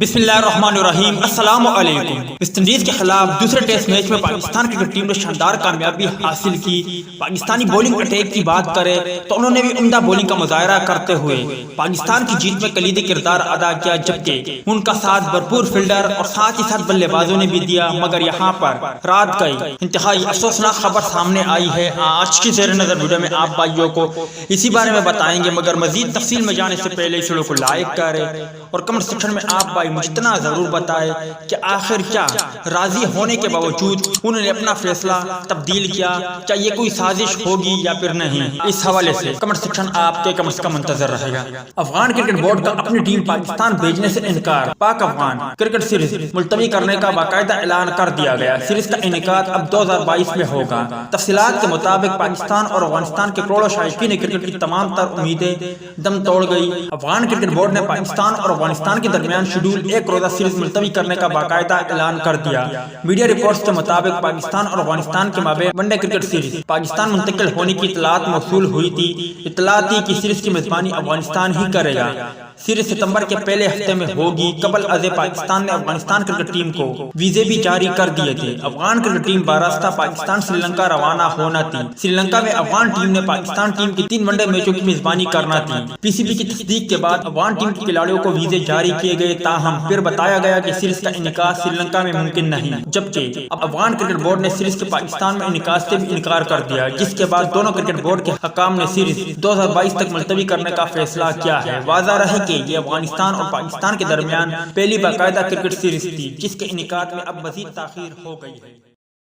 بسم اللہ الرحمن الرحیم۔ السلام علیکم۔ ویسٹ انڈیز کے خلاف دوسرے ٹیسٹ میچ میں پاکستان کرکٹ ٹیم نے شاندار کامیابی حاصل کی۔ پاکستانی بولنگ اٹیک کی بات کرے تو انہوں نے بھی عمدہ بولنگ کا مظاہرہ کرتے ہوئے پاکستان کی جیت میں کلیدی کردار ادا کیا، جبکہ ان کا ساتھ بھرپور فیلڈر اور ساتھ ہی ساتھ بلے بازوں نے بھی دیا، مگر یہاں پر رات گئی انتہائی افسوسناک خبر سامنے آئی ہے۔ آج کی زیر نظر ویڈیو میں آپ بھائیوں کو اسی بارے میں بتائیں گے، مگر مزید تفصیل میں جانے سے پہلے اس ویڈیو کو لائک کریں اور کمنٹ سیکشن میں آپ بھائی مجھ اتنا ضرور بتائے کہ آخر کیا راضی ہونے کے باوجود انہوں نے اپنا فیصلہ تبدیل کیا، کیا یہ کوئی سازش ہوگی یا پھر نہیں۔ اس حوالے سے کمنٹ سیکشن آپ کے کمنٹس کا منتظر رہے گا۔ افغان کرکٹ بورڈ کا اپنی ٹیم پاکستان بھیجنے سے انکار، پاک افغان کرکٹ سیریز ملتوی کرنے کا باقاعدہ اعلان کر دیا گیا۔ سیریز کا انعقاد اب 2022 میں ہوگا۔ تفصیلات کے مطابق پاکستان اور افغانستان کے کروڑوں شائقین کرکٹ کی تمام تر امیدیں دم توڑ گئی۔ افغان کرکٹ بورڈ نے پاکستان اور افغانستان کے درمیان شیڈول ایک روزہ سیریز ملتوی کرنے کا باقاعدہ اعلان کر دیا۔ میڈیا رپورٹس کے مطابق پاکستان اور افغانستان کے مابین one day cricket series Pakistan منتقل ہونے کی اطلاعات موصول ہوئی تھی۔ اطلاع تھی کہ سیریز کی میزبانی افغانستان ہی کرے گا۔ سیریز ستمبر کے پہلے ہفتے میں ہوگی۔ قبل از پاکستان نے افغانستان کرکٹ ٹیم کو ویزے بھی جاری کر دیے تھے۔ افغان کرکٹ ٹیم باراستہ پاکستان سری لنکا روانہ ہونا تھی۔ سری لنکا میں افغان ٹیم نے پاکستان ٹیم کی 3 ون ڈے میچوں کی میزبانی کرنا تھی۔ پی سی بی کی تصدیق کے بعد افغان ٹیم کے کھلاڑیوں کو ویزے جاری کیے گئے، تاہم پھر بتایا گیا کہ سیریز کا انعقاد سری لنکا میں ممکن نہیں، جبکہ اب افغان کرکٹ بورڈ نے سیریز کے پاکستان میں انعقاد سے بھی انکار کر دیا، جس کے بعد دونوں کرکٹ بورڈ کے حکام نے سیریز 2022 تک ملتوی کرنے کا فیصلہ کیا ہے۔ واضح رہے کہ یہ افغانستان اور پاکستان کے درمیان پہلی باقاعدہ کرکٹ سیریز تھی، جس کے انعقاد میں اب مزید تاخیر ہو گئی ہے۔